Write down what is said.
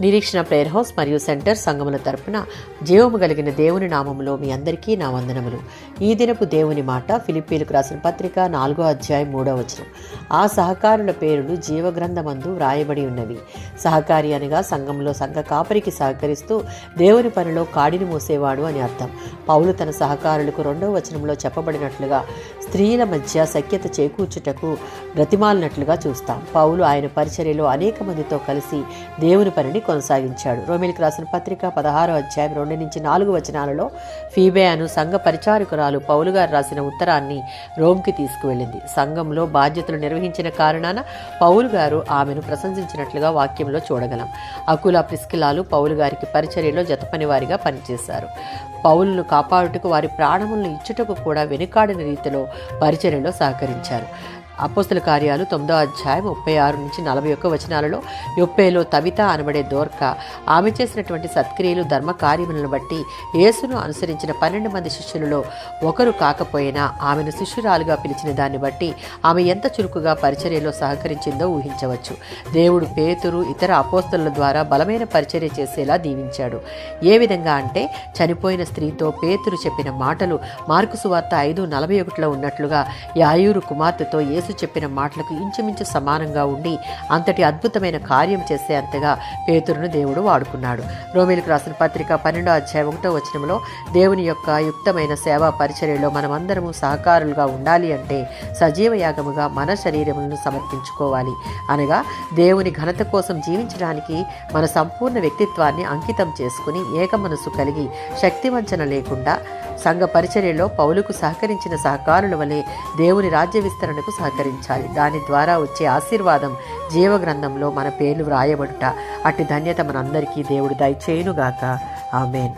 నిరీక్షణ prayer house మరియు centre సంఘముల తరపున జీవము కలిగిన దేవుని నామములో మీ అందరికీ నా వందనములు. ఈ దినపు దేవుని మాట ఫిలిప్పీలకు రాసిన పత్రిక 4వ అధ్యాయం 3వ వచనం. ఆ సహకారుల పేరులు జీవగ్రంథమందు వ్రాయబడి ఉన్నవి. సహకారి అనగా సంఘంలో సంఘ కాపరికి సహకరిస్తూ దేవుని పనిలో కాడిని మోసేవాడు అని అర్థం. పౌలు తన సహకారులకు 2వ వచనంలో చెప్పబడినట్లుగా స్త్రీల మధ్య సఖ్యత చేకూర్చుటకు బ్రతిమాలినట్లుగా చూస్తాం. పౌలు ఆయన పరిచర్యలో అనేక మందితో కలిసి దేవుని పనిని కొనసాగించాడు. రోమీలకు రాసిన పత్రిక 16వ అధ్యాయం 2-4 వచనాలలో ఫీబే అను సంఘ పరిచారకురాలు పౌలు గారు రాసిన ఉత్తరాన్ని రోమ్కి తీసుకువెళ్ళింది. సంఘంలో బాధ్యతలు నిర్వహించిన కారణాన పౌలు గారు ఆమెను ప్రశంసించినట్లుగా వాక్యంలో చూడగలం. అకుల ప్రిస్కిలాలు పౌలు గారికి పరిచర్యలో జతపనివారిగా పనిచేశారు. పౌలును కాపాడుటకు వారి ప్రాణములను ఇచ్చుటకు కూడా వెనుకాడిన రీతిలో పరిచర్యలో సహకరించారు. అపోస్తల కార్యాలు 9వ అధ్యాయం 36-41 వచనాలలో యొప్పేలో తబిత అనబడే దోర్క ఆమె చేసినటువంటి సత్క్రియలు ధర్మ కార్యములను బట్టి యేసును అనుసరించిన 12 మంది శిష్యులలో ఒకరు కాకపోయినా ఆమెను శిష్యురాలుగా పిలిచిన దాన్ని బట్టి ఆమె ఎంత చురుకుగా పరిచర్యలో సహకరించిందో ఊహించవచ్చు. దేవుడు పేతురు ఇతర అపోస్తలుల ద్వారా బలమైన పరిచర్య చేసేలా దీవించాడు. ఏ విధంగా అంటే చనిపోయిన స్త్రీతో పేతురు చెప్పిన మాటలు మార్కు సువార్త 5:41లో ఉన్నట్లుగా యాయూరు కుమార్తెతో యేసు చెప్పిన మాటలకు ఇంచుమించు సమానంగా ఉండి అంతటి అద్భుతమైన కార్యం చేసే అంతగా పేతురును దేవుడు వాడుకున్నాడు. రోమీలకు రాసిన పత్రిక 12వ అధ్యాయం 1వ వచనంలో దేవుని యొక్క యుక్తమైన సేవా పరిచర్యలో మనమందరము సహకారులుగా ఉండాలి అంటే సజీవ యాగముగా మన శరీరములను సమర్పించుకోవాలి. అనగా దేవుని ఘనత కోసం జీవించడానికి మన సంపూర్ణ వ్యక్తిత్వాన్ని అంకితం చేసుకుని ఏక మనసు కలిగి శక్తివంచన లేకుండా సంఘ పరిచర్యలో పౌలుకు సహకరించిన సహకారుల వలె దేవుని రాజ్య విస్తరణకు సహకరించాలి. దాని ద్వారా వచ్చే ఆశీర్వాదం జీవగ్రంథంలో మన పేర్లు వ్రాయబడుట. అట్టి ధన్యత మనందరికీ దేవుడు దయచేయునుగాక. ఆమేన్.